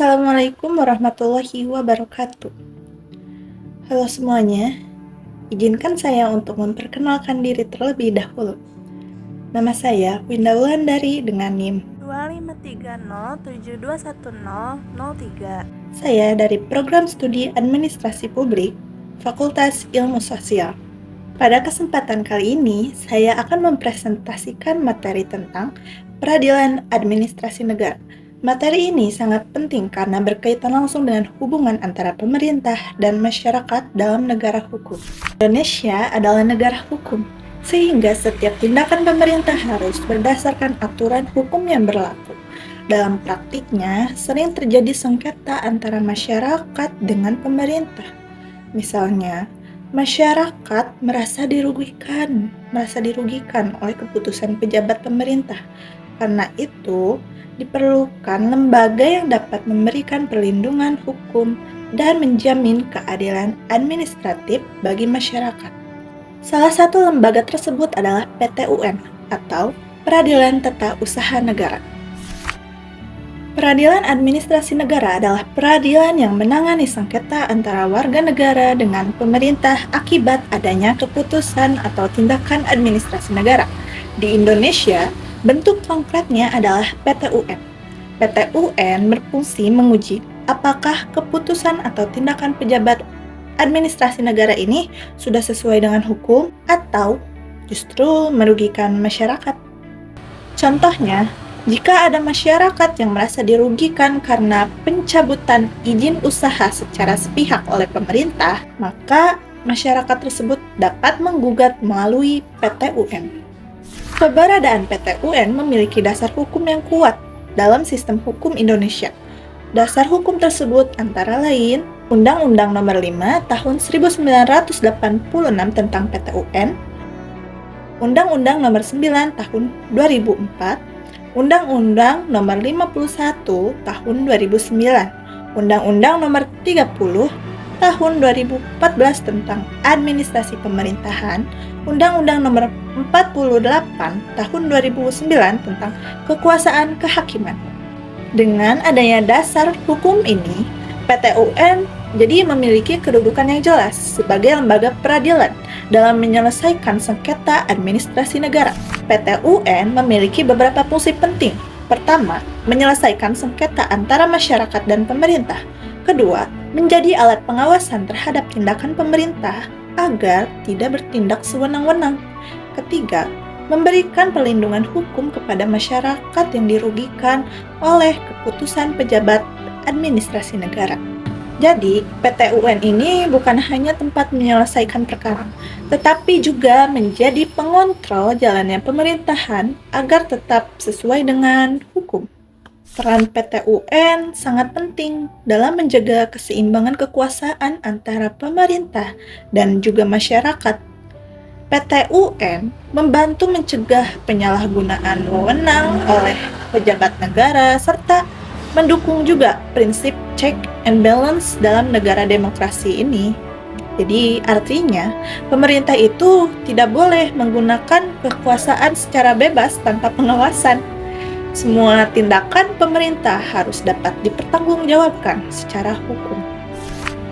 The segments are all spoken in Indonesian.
Assalamualaikum warahmatullahi wabarakatuh. Halo semuanya, izinkan saya untuk memperkenalkan diri terlebih dahulu. Nama saya Winda Wulandari dengan NIM 25307211003. Saya dari Program Studi Administrasi Publik, Fakultas Ilmu Sosial. Pada kesempatan kali ini, saya akan mempresentasikan materi tentang peradilan administrasi negara. Materi ini sangat penting karena berkaitan langsung dengan hubungan antara pemerintah dan masyarakat dalam negara hukum. Indonesia adalah negara hukum, sehingga setiap tindakan pemerintah harus berdasarkan aturan hukum yang berlaku. Dalam praktiknya, sering terjadi sengketa antara masyarakat dengan pemerintah. Misalnya, masyarakat merasa dirugikan oleh keputusan pejabat pemerintah. Karena itu, diperlukan lembaga yang dapat memberikan perlindungan hukum dan menjamin keadilan administratif bagi masyarakat. Salah satu lembaga tersebut adalah PT-UN atau Peradilan Tata Usaha Negara. Peradilan administrasi negara adalah peradilan yang menangani sengketa antara warga negara dengan pemerintah akibat adanya keputusan atau tindakan administrasi negara. Di Indonesia, bentuk konkretnya adalah PT-UN. PT-UN berfungsi menguji apakah keputusan atau tindakan pejabat administrasi negara ini sudah sesuai dengan hukum atau justru merugikan masyarakat. Contohnya, jika ada masyarakat yang merasa dirugikan karena pencabutan izin usaha secara sepihak oleh pemerintah, maka masyarakat tersebut dapat menggugat melalui PT-UN. Keberadaan PT-UN memiliki dasar hukum yang kuat dalam sistem hukum Indonesia. Dasar hukum tersebut antara lain Undang-Undang Nomor 5 Tahun 1986 tentang PT-UN, Undang-Undang Nomor 9 Tahun 2004, Undang-Undang Nomor 51 Tahun 2009, Undang-Undang Nomor 30 Tahun 2014 tentang Administrasi Pemerintahan, Undang-Undang Nomor 48 Tahun 2009 tentang Kekuasaan Kehakiman. Dengan adanya dasar hukum ini, PT-UN jadi memiliki kedudukan yang jelas sebagai lembaga peradilan dalam menyelesaikan sengketa administrasi negara. PT-UN memiliki beberapa fungsi penting. Pertama, menyelesaikan sengketa antara masyarakat dan pemerintah. Kedua, menjadi alat pengawasan terhadap tindakan pemerintah agar tidak bertindak sewenang-wenang. Ketiga, memberikan perlindungan hukum kepada masyarakat yang dirugikan oleh keputusan pejabat administrasi negara. Jadi, PT-UN ini bukan hanya tempat menyelesaikan perkara, tetapi juga menjadi pengontrol jalannya pemerintahan agar tetap sesuai dengan hukum. Peran PT-UN sangat penting dalam menjaga keseimbangan kekuasaan antara pemerintah dan juga masyarakat. PT-UN membantu mencegah penyalahgunaan wewenang oleh pejabat negara serta mendukung juga prinsip check and balance dalam negara demokrasi ini. Jadi artinya, pemerintah itu tidak boleh menggunakan kekuasaan secara bebas tanpa pengawasan. Semua tindakan pemerintah harus dapat dipertanggungjawabkan secara hukum.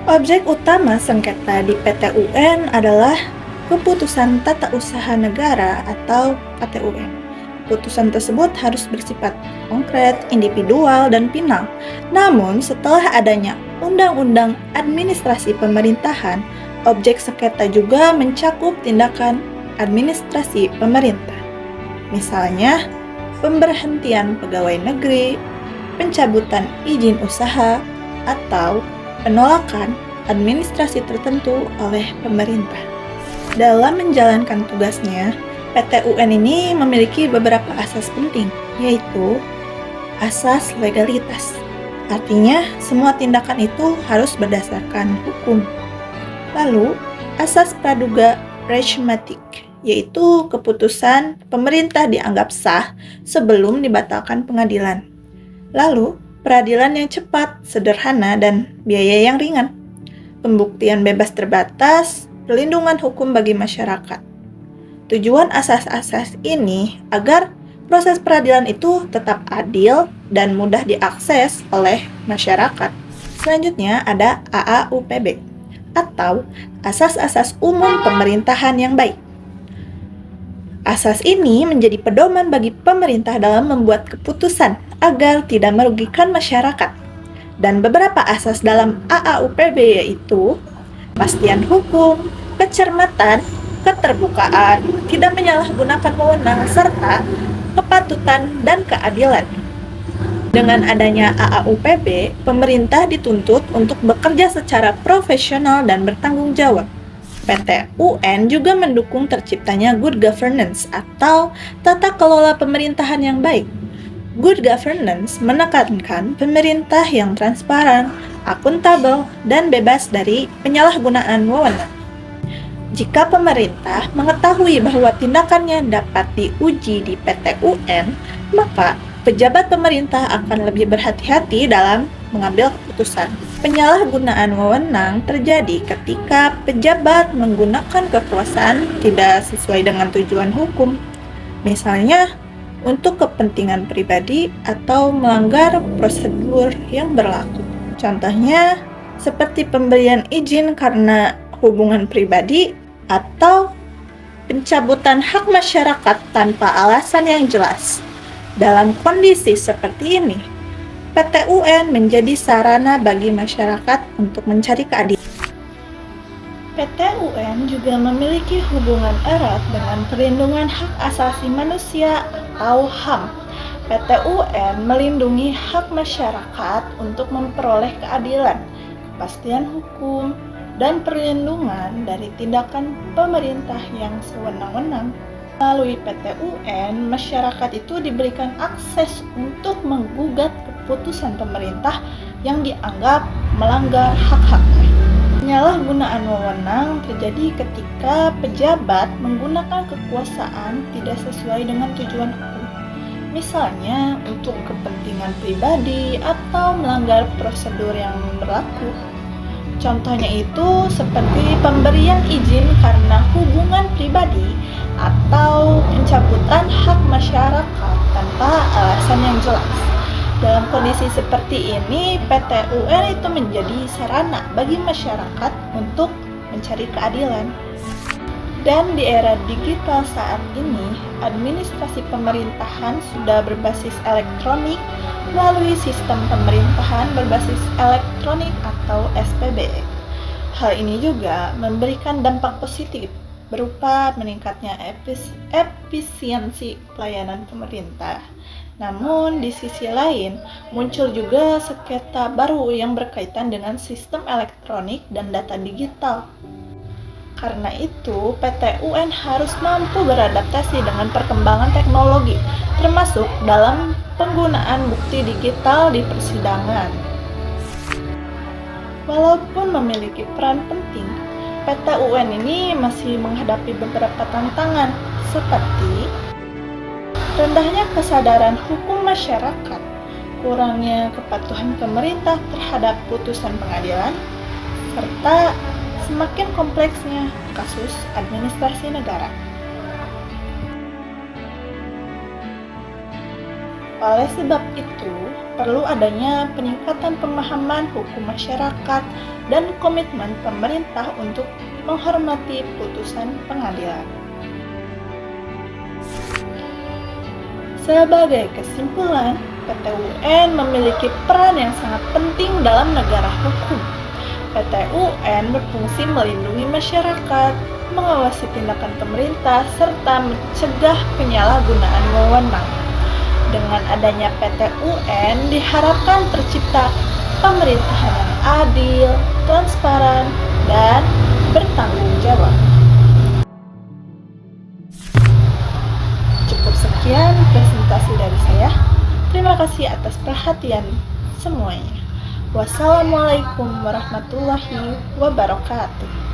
Objek utama sengketa di PT-UN adalah Keputusan Tata Usaha Negara atau KTUN. Keputusan tersebut harus bersifat konkret, individual, dan final. Namun, setelah adanya Undang-Undang Administrasi Pemerintahan, objek sengketa juga mencakup tindakan administrasi pemerintah. Misalnya, pemberhentian pegawai negeri, pencabutan izin usaha, atau penolakan administrasi tertentu oleh pemerintah. Dalam menjalankan tugasnya, PT-UN ini memiliki beberapa asas penting, yaitu asas legalitas. Artinya, semua tindakan itu harus berdasarkan hukum. Lalu, asas praduga pragmatic, yaitu keputusan pemerintah dianggap sah sebelum dibatalkan pengadilan. Lalu, peradilan yang cepat, sederhana, dan biaya yang ringan. Pembuktian bebas terbatas, perlindungan hukum bagi masyarakat. Tujuan asas-asas ini agar proses peradilan itu tetap adil dan mudah diakses oleh masyarakat. Selanjutnya ada AAUPB atau Asas-Asas Umum Pemerintahan yang Baik. Asas ini menjadi pedoman bagi pemerintah dalam membuat keputusan agar tidak merugikan masyarakat. Dan beberapa asas dalam AAUPB yaitu kepastian hukum, kecermatan, keterbukaan, tidak menyalahgunakan wewenang, serta kepatutan dan keadilan. Dengan adanya AAUPB, pemerintah dituntut untuk bekerja secara profesional dan bertanggung jawab. PT UN juga mendukung terciptanya good governance atau tata kelola pemerintahan yang baik. Good governance menekankan pemerintah yang transparan, akuntabel, dan bebas dari penyalahgunaan wewenang. Jika pemerintah mengetahui bahwa tindakannya dapat diuji di PT UN, maka pejabat pemerintah akan lebih berhati-hati dalam mengambil keputusan. Penyalahgunaan wewenang terjadi ketika pejabat menggunakan kekuasaan tidak sesuai dengan tujuan hukum. Misalnya, untuk kepentingan pribadi atau melanggar prosedur yang berlaku. Contohnya, seperti pemberian izin karena hubungan pribadi atau pencabutan hak masyarakat tanpa alasan yang jelas. Dalam kondisi seperti ini, PT UN menjadi sarana bagi masyarakat untuk mencari keadilan. PT UN juga memiliki hubungan erat dengan perlindungan hak asasi manusia atau HAM. PT UN melindungi hak masyarakat untuk memperoleh keadilan, kepastian hukum, dan perlindungan dari tindakan pemerintah yang sewenang-wenang. Melalui PT UN, masyarakat itu diberikan akses untuk menggugat keputusan pemerintah yang dianggap melanggar hak-haknya. Penyalahgunaan wewenang terjadi ketika pejabat menggunakan kekuasaan tidak sesuai dengan tujuan hukum. Misalnya, untuk kepentingan pribadi atau melanggar prosedur yang berlaku. Contohnya itu seperti pemberian izin karena hubungan pribadi atau pencabutan hak masyarakat tanpa alasan yang jelas. Dalam kondisi seperti ini, PT UN itu menjadi sarana bagi masyarakat untuk mencari keadilan. Dan di era digital saat ini, administrasi pemerintahan sudah berbasis elektronik melalui sistem pemerintahan berbasis elektronik atau SPB. Hal ini juga memberikan dampak positif berupa meningkatnya efisiensi pelayanan pemerintah. Namun, di sisi lain, muncul juga sengketa baru yang berkaitan dengan sistem elektronik dan data digital. Karena itu, PT UN harus mampu beradaptasi dengan perkembangan teknologi, termasuk dalam penggunaan bukti digital di persidangan. Walaupun memiliki peran penting, PT UN ini masih menghadapi beberapa tantangan, seperti rendahnya kesadaran hukum masyarakat, kurangnya kepatuhan pemerintah terhadap putusan pengadilan, serta semakin kompleksnya kasus administrasi negara. Oleh sebab itu, perlu adanya peningkatan pemahaman hukum masyarakat dan komitmen pemerintah untuk menghormati putusan pengadilan. Sebagai kesimpulan, PT UN memiliki peran yang sangat penting dalam negara hukum. PT UN berfungsi melindungi masyarakat, mengawasi tindakan pemerintah, serta mencegah penyalahgunaan wewenang. Dengan adanya PT UN, diharapkan tercipta pemerintahan yang adil, transparan, dan bertanggung jawab. Cukup sekian presentasi dari saya. Terima kasih atas perhatian semuanya. Wassalamualaikum warahmatullahi wabarakatuh.